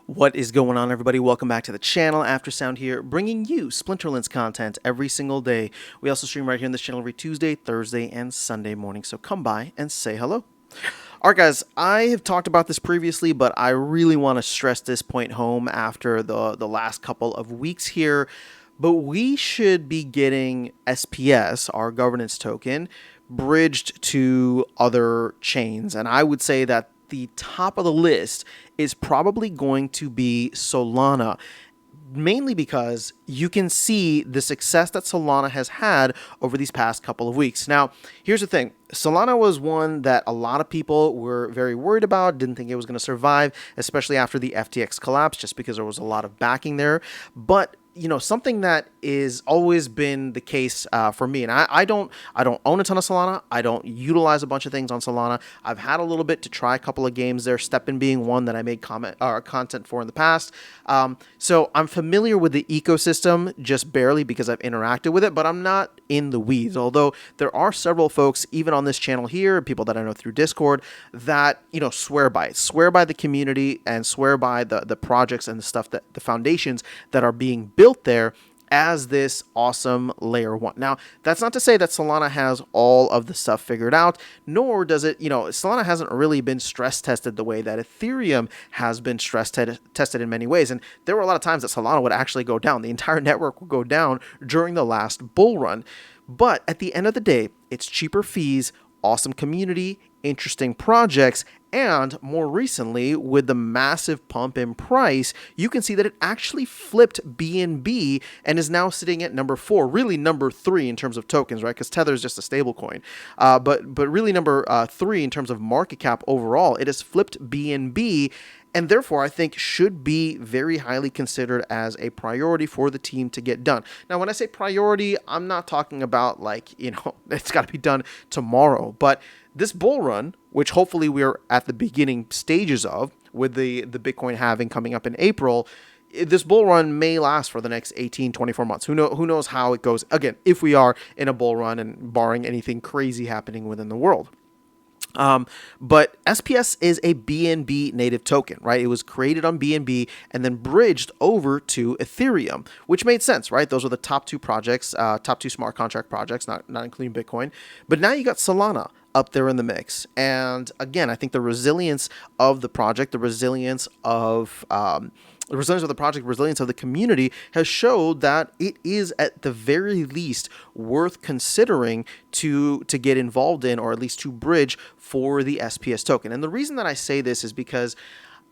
What is going on, everybody? Welcome back to the channel. Aftersound here, bringing you Splinterlands content every single day. We also stream right here on this channel every Tuesday, Thursday, and Sunday morning, so come by and say hello. All right, guys, I have talked about this previously, but I really want to stress this point home after the last couple of weeks here. But we should be getting SPS, our governance token, bridged to other chains. And I would say that the top of the list is probably going to be Solana, mainly because you can see the success that Solana has had over these past couple of weeks. Now, here's the thing. Solana was one that a lot of people were very worried about, didn't think it was going to survive, especially after the FTX collapse, just because there was a lot of backing there. But something that is always been the case for me, and I don't own a ton of Solana. I don't utilize a bunch of things on Solana. I've had a little bit to try a couple of games there, Steppen being one that I made content for in the past. So I'm familiar with the ecosystem just barely because I've interacted with it, but I'm not in the weeds. Although there are several folks, even on this channel here, people that I know through Discord, that swear by it, swear by the community, and swear by the projects and the stuff, that the foundations that are being built there as this awesome layer one. Now, that's not to say that Solana has all of the stuff figured out, nor does it, Solana hasn't really been stress tested the way that Ethereum has been stress tested in many ways. And there were a lot of times that Solana would actually go down. The entire network would go down during the last bull run. But at the end of the day, it's cheaper fees, awesome community, interesting projects, and more recently, with the massive pump in price, you can see that it actually flipped BNB and is now sitting at number 4, really number 3 in terms of tokens, right? Because Tether is just a stable coin. But really number 3 in terms of market cap overall. It has flipped BNB, and therefore I think should be very highly considered as a priority for the team to get done. Now, when I say priority, I'm not talking about it's got to be done tomorrow, but this bull run, which hopefully we're at the beginning stages of, with the Bitcoin halving coming up in April, this bull run may last for the next 18, 24 months. Who knows how it goes, again, if we are in a bull run and barring anything crazy happening within the world. But SPS is a BNB native token, right? It was created on BNB and then bridged over to Ethereum, which made sense, right? Those are the top 2 projects, top 2 smart contract projects, not including Bitcoin. But now you got Solana up there in the mix. And again, I think the resilience of the project, the resilience of the community has showed that it is at the very least worth considering to get involved in, or at least to bridge for the SPS token. And the reason that I say this is because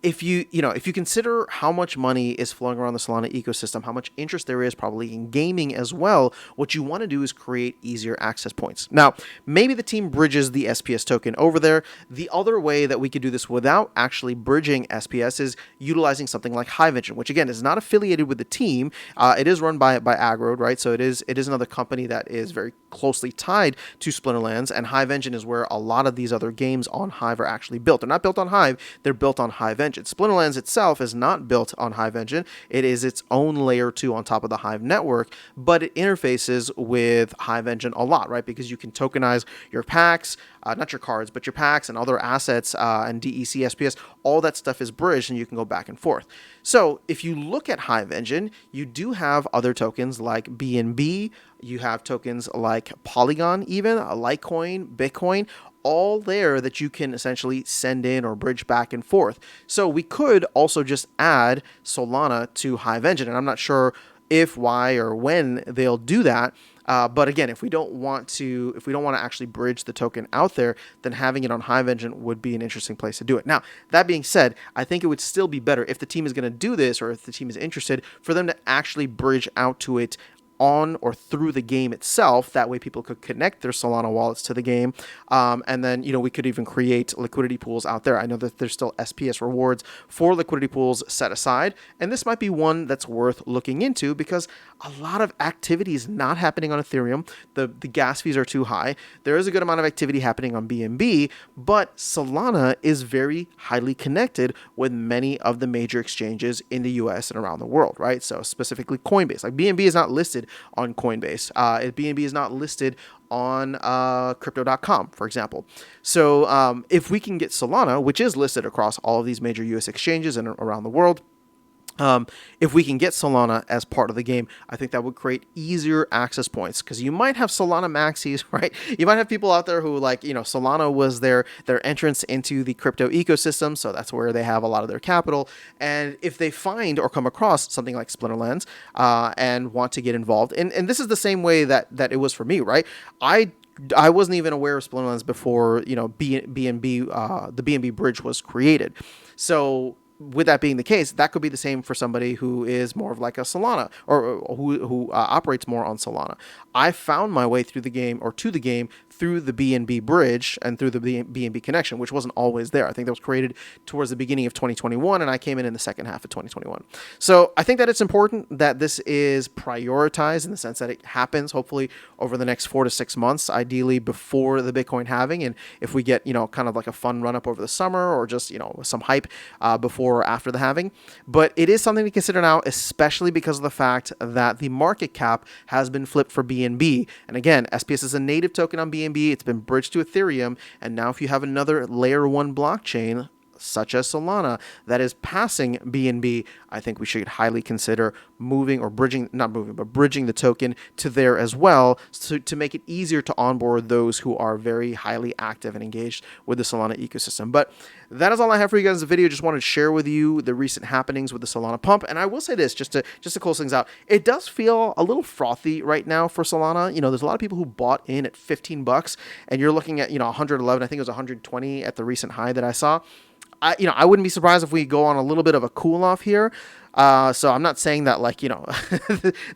if you consider how much money is flowing around the Solana ecosystem, how much interest there is probably in gaming as well, what you want to do is create easier access points. Now, maybe the team bridges the SPS token over there. The other way that we could do this without actually bridging SPS is utilizing something like Hive Engine, which again is not affiliated with the team. It is run by Aggroed, right? So it is another company that is very closely tied to Splinterlands, and Hive Engine is where a lot of these other games on Hive are actually built. They're not built on Hive, they're built on Hive Engine. Splinterlands itself is not built on Hive Engine. It is its own layer 2 on top of the Hive network, but it interfaces with Hive Engine a lot, right? Because you can tokenize your packs, not your cards, but your packs and other assets, and DEC, SPS, all that stuff is bridged and you can go back and forth. So if you look at Hive Engine, you do have other tokens like BNB, you have tokens like Polygon, even Litecoin, Bitcoin, all there that you can essentially send in or bridge back and forth. So we could also just add Solana to Hive Engine, and I'm not sure if, why, or when they'll do that. But again, if we don't want to actually bridge the token out there, then having it on Hive Engine would be an interesting place to do it. Now, that being said, I think it would still be better if the team is going to do this, or if the team is interested, for them to actually bridge out to it on or through the game itself. That way people could connect their Solana wallets to the game. And then, we could even create liquidity pools out there. I know that there's still SPS rewards for liquidity pools set aside. And this might be one that's worth looking into because a lot of activity is not happening on Ethereum. The gas fees are too high. There is a good amount of activity happening on BNB, but Solana is very highly connected with many of the major exchanges in the US and around the world, right? So specifically Coinbase. Like BNB is not listed on Coinbase. BNB is not listed on crypto.com, for example. So if we can get Solana, which is listed across all of these major US exchanges and around the world, if we can get Solana as part of the game, I think that would create easier access points, because you might have Solana maxis, right? You might have people out there who, like, Solana was their entrance into the crypto ecosystem, so that's where they have a lot of their capital. And if they find or come across something like Splinterlands and want to get involved, and this is the same way that it was for me, right? I wasn't even aware of Splinterlands before BNB the BNB bridge was created. So with that being the case, that could be the same for somebody who is more of like a Solana, or who operates more on Solana. I found my way through the game, or to the game, through the BNB bridge and through the BNB connection, which wasn't always there. I think that was created towards the beginning of 2021, and I came in the second half of 2021. So I think that it's important that this is prioritized, in the sense that it happens hopefully over the next 4 to 6 months, ideally before the Bitcoin halving. And if we get, kind of like a fun run up over the summer, or just, some hype before or after the halving. But it is something to consider now, especially because of the fact that the market cap has been flipped for BNB. And again, SPS is a native token on BNB. It's been bridged to Ethereum. And now if you have another layer 1 blockchain, such as Solana, that is passing BNB, I think we should highly consider moving, or bridging the token to there as well, to make it easier to onboard those who are very highly active and engaged with the Solana ecosystem. But that is all I have for you guys in the video. Just wanted to share with you the recent happenings with the Solana pump. And I will say this, just to close things out, it does feel a little frothy right now for Solana. There's a lot of people who bought in at $15, and you're looking at 111. I think it was 120 at the recent high that I saw. I wouldn't be surprised if we go on a little bit of a cool off here. So I'm not saying that, like,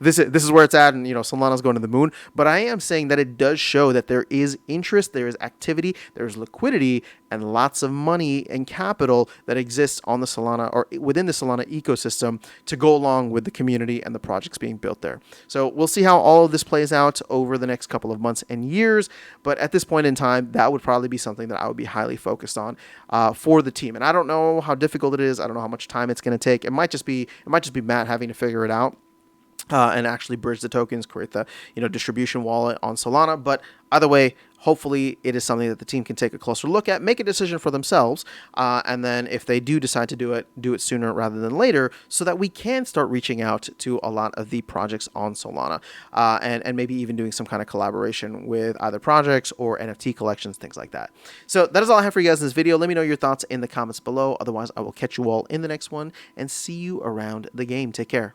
this is where it's at, and Solana's going to the moon, but I am saying that it does show that there is interest, there is activity, there's liquidity, and lots of money and capital that exists on the Solana, or within the Solana ecosystem, to go along with the community and the projects being built there. So we'll see how all of this plays out over the next couple of months and years, but at this point in time, that would probably be something that I would be highly focused on for the team. And I don't know how difficult it is. I don't know how much time it's going to take. It might just be Matt having to figure it out and actually bridge the tokens, create the distribution wallet on Solana. But either way, hopefully it is something that the team can take a closer look at, make a decision for themselves, and then if they do decide to do it sooner rather than later, so that we can start reaching out to a lot of the projects on Solana, and maybe even doing some kind of collaboration with either projects or NFT collections, things like that. So that is all I have for you guys in this video. Let me know your thoughts in the comments below. Otherwise, I will catch you all in the next one, and see you around the game. Take care.